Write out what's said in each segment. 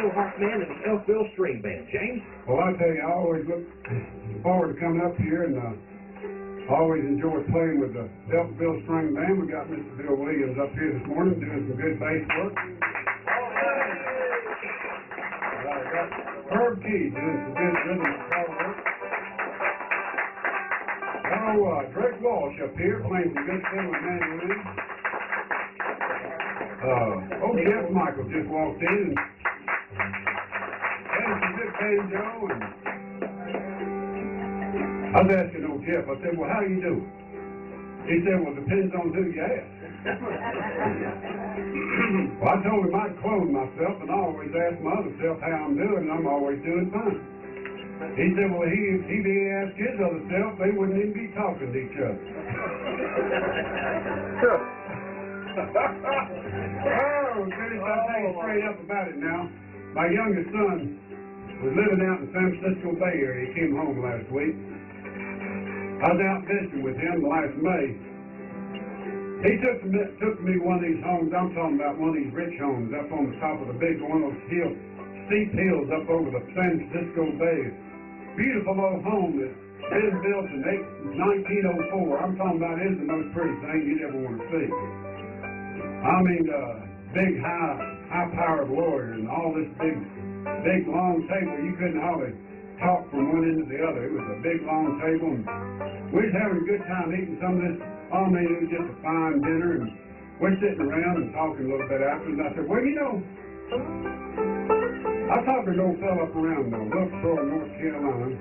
AutoHarpMan and the Elkville String Band. James? Well, I tell you, I always look forward to coming up here, and I always enjoy playing with the Elkville String Band. We got Mr. Bill Williams up here this morning doing some good bass work. I got Herb Key doing some good rhythm guitar work. Drake Walsh up here playing some good fiddle and mandolin. Jeff Michael just walked in and playing some good banjo. And I was asking old Jeff, I said, well, how do you do? He said, well, it depends on who you ask. Well, I told him I'd clone myself, and I always ask my other self how I'm doing, and I'm always doing fine. He said, well, if he asked his other self, they wouldn't even be talking to each other. Oh, goodness, I'll tell you straight up about it now. My youngest son was living out in San Francisco Bay Area. He came home last week. I was out visiting with him last May. He took me to one of these homes. I'm talking about one of these rich homes up on the top of the big one of those hills, steep hills up over the San Francisco Bay. Beautiful old home that's been built in 1904. I'm talking about it is the most pretty thing you'd ever want to see. I mean, big, high-powered lawyer and all this big, long table. You couldn't hardly talk from one end to the other. It was a big, long table, and we was having a good time eating some of this. All I mean, it was just a fine dinner, and we're sitting around and talking a little bit after, and I said, well, you know, I talked to an old fellow up around Wilkesboro, North Carolina,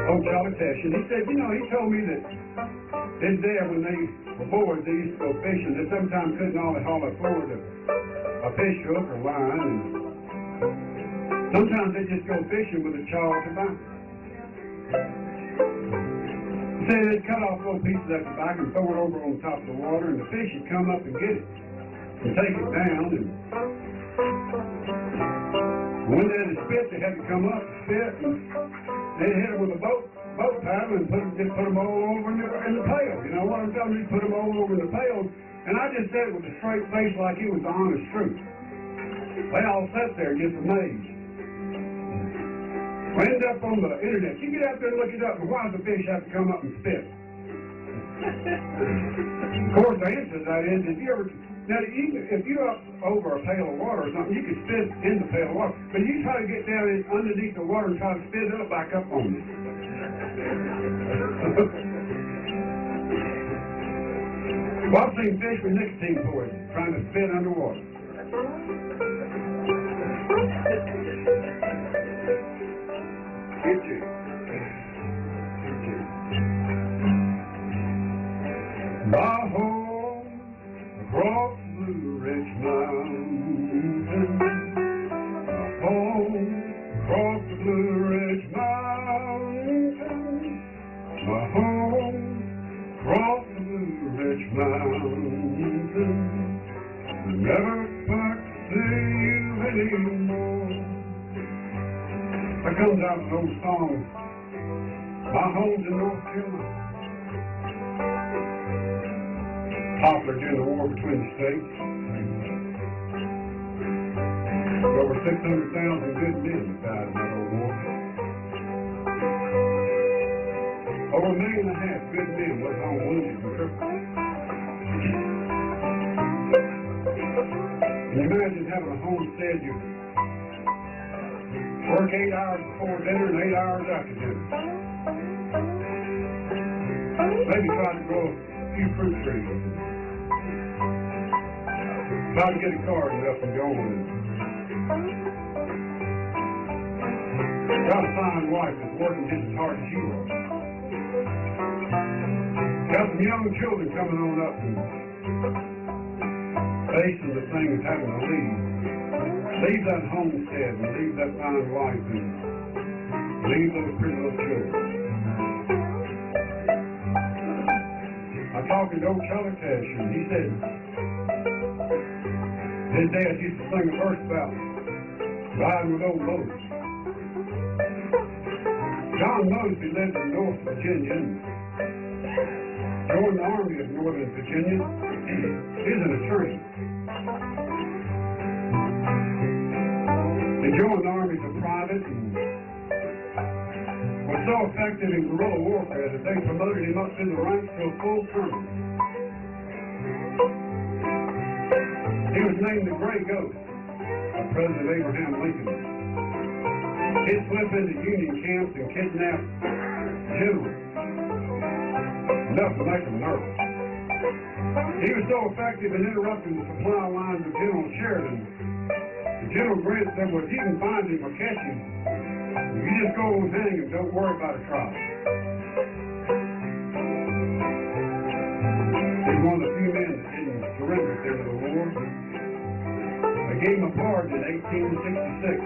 old Charlie Tesh, and he said, you know, he told me that his dad, when they were boys, they used to go fishing. They sometimes couldn't always haul forward a fish hook or line, and sometimes they just go fishing with a chaw at the back. He said they'd cut off little pieces at the back and throw it over on top of the water, and the fish would come up and get it and take it down. And when they had to spit, they had to come up and spit, and they'd hit it with a boat paddle and put them all over in the pail. You know what I'm telling you? Put them all over in the pail. And I just said it with a straight face like it was the honest truth. They all sat there just amazed. We ended up on the internet. You get out there and look it up, and why does the fish have to come up and spit? Of course, the answer to that is, if you're up over a pail of water or something, you can spit in the pail of water. But you try to get down underneath the water and try to spit it back up on it. Well, I've seen fish with nicotine poison trying to spit underwater. Get you. My home across the Blue Ridge Mountain. My home across the Blue Ridge Mountain. My home across the Blue Ridge Mountain. Never back to see you anymore. That comes out of an old song. My home's in North Carolina. Popular during the war between the states. Over 600,000 good men died in that old war. Over 1.5 million good men went home wounded and crippled. Can you imagine having a homestead? You work 8 hours before dinner and 8 hours after dinner. Maybe try to grow a few fruit trees. Try to get a garden up and going. Got to find a wife that's working just as hard as you are. Got some young children coming on up and facing the thing of having to leave. Leave that homestead and leave that fine wife and leave those pretty little children. I talked to old Charlie Tesh, and he said his dad used to sing a verse about riding with old Moses. John Mosby lived in North Virginia and joined the Army of Northern Virginia. He's an attorney. He joined the Army as a private and was so effective in guerrilla warfare that they promoted him up through the ranks to a full colonel. He was named the Gray Ghost by President Abraham Lincoln. He'd slip into Union camps and kidnap generals. Enough to make them nervous. He was so effective in interrupting the supply lines of General Sheridan, General Grant said, well, if you can find him or catch him, you just go and hang him, don't worry about a trial. He's one of the few men that didn't surrender at the end of the war. They gave him a pardon in 1866.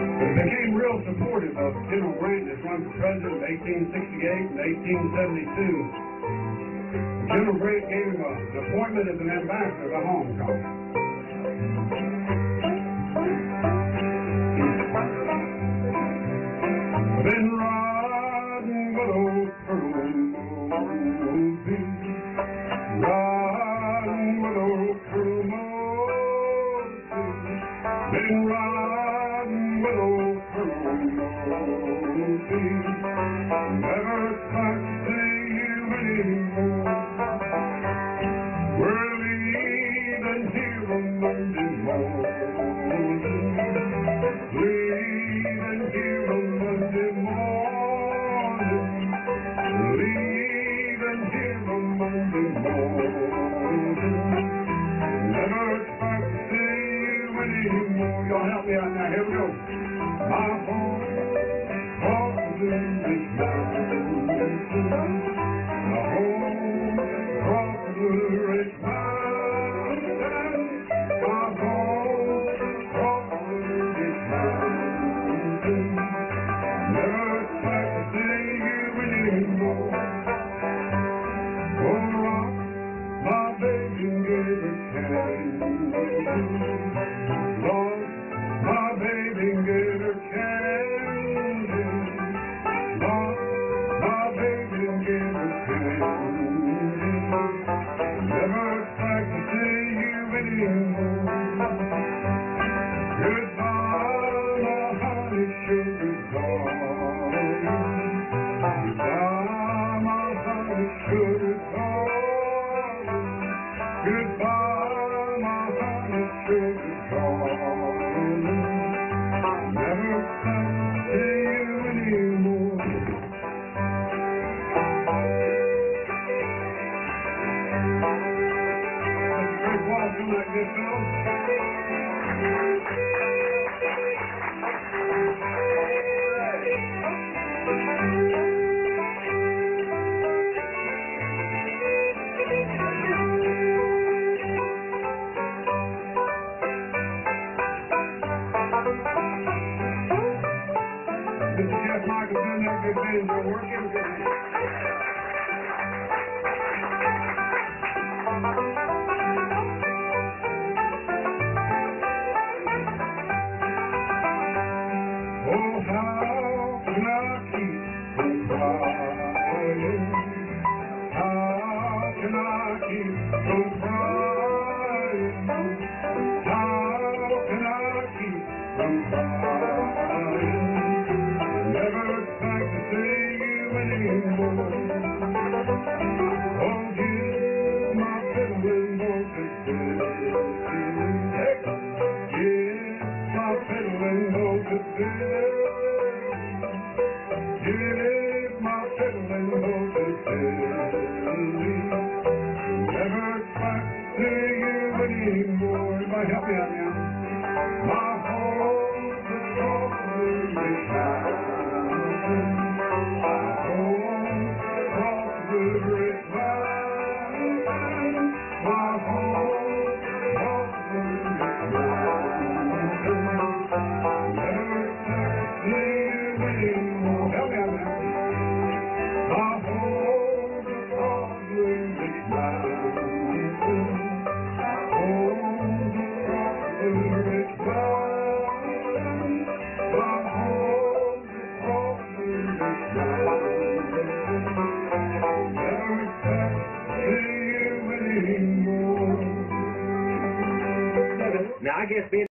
But he became real supportive of General Grant as run for president in 1868 and 1872. General Grant gave him an appointment as an ambassador to Hong Kong. Been riding with old Colonel Mosby, riding with old Colonel Mosby, been riding with old Colonel Mosby, never expect to see you anymore. We're leaving here on Monday morning, leaving here on Monday morning, leaving here on Monday morning, never expect to see you anymore. Y'all help me out now, here we go. My home across the rich mountain, my home across the rich mountain, my home across the rich mountain, never expect to see you anymore. Oh, rock my baby and give her candy, Lord, my baby and give her candy, Lord, my baby and give her candy, never expect to see you anymore. Goodbye, my honey sugar darling, goodbye, my honey sugar darling, goodbye, my honey sugar darling, never expect to see you anymore. That's a great walk on that good fellow. Mr. Jeff Michael doing that good banjo work. Give him a good hand. Oh, how can I keep from crying? How can I keep from crying? How can I keep from crying? Never expect to see you anymore. Oh, give my fiddling boy to give my fiddling boy to give my fiddling boy to never expect to see you anymore. Everybody help me out now. My home's across the rich mountain, my home's across the rich mountain, my home's across the rich mountain, never expect to see you anymore. Help me out now. My home's across the rich mountain, my home's across the rich mountain, my home's across the rich mountain, never Now, I guess being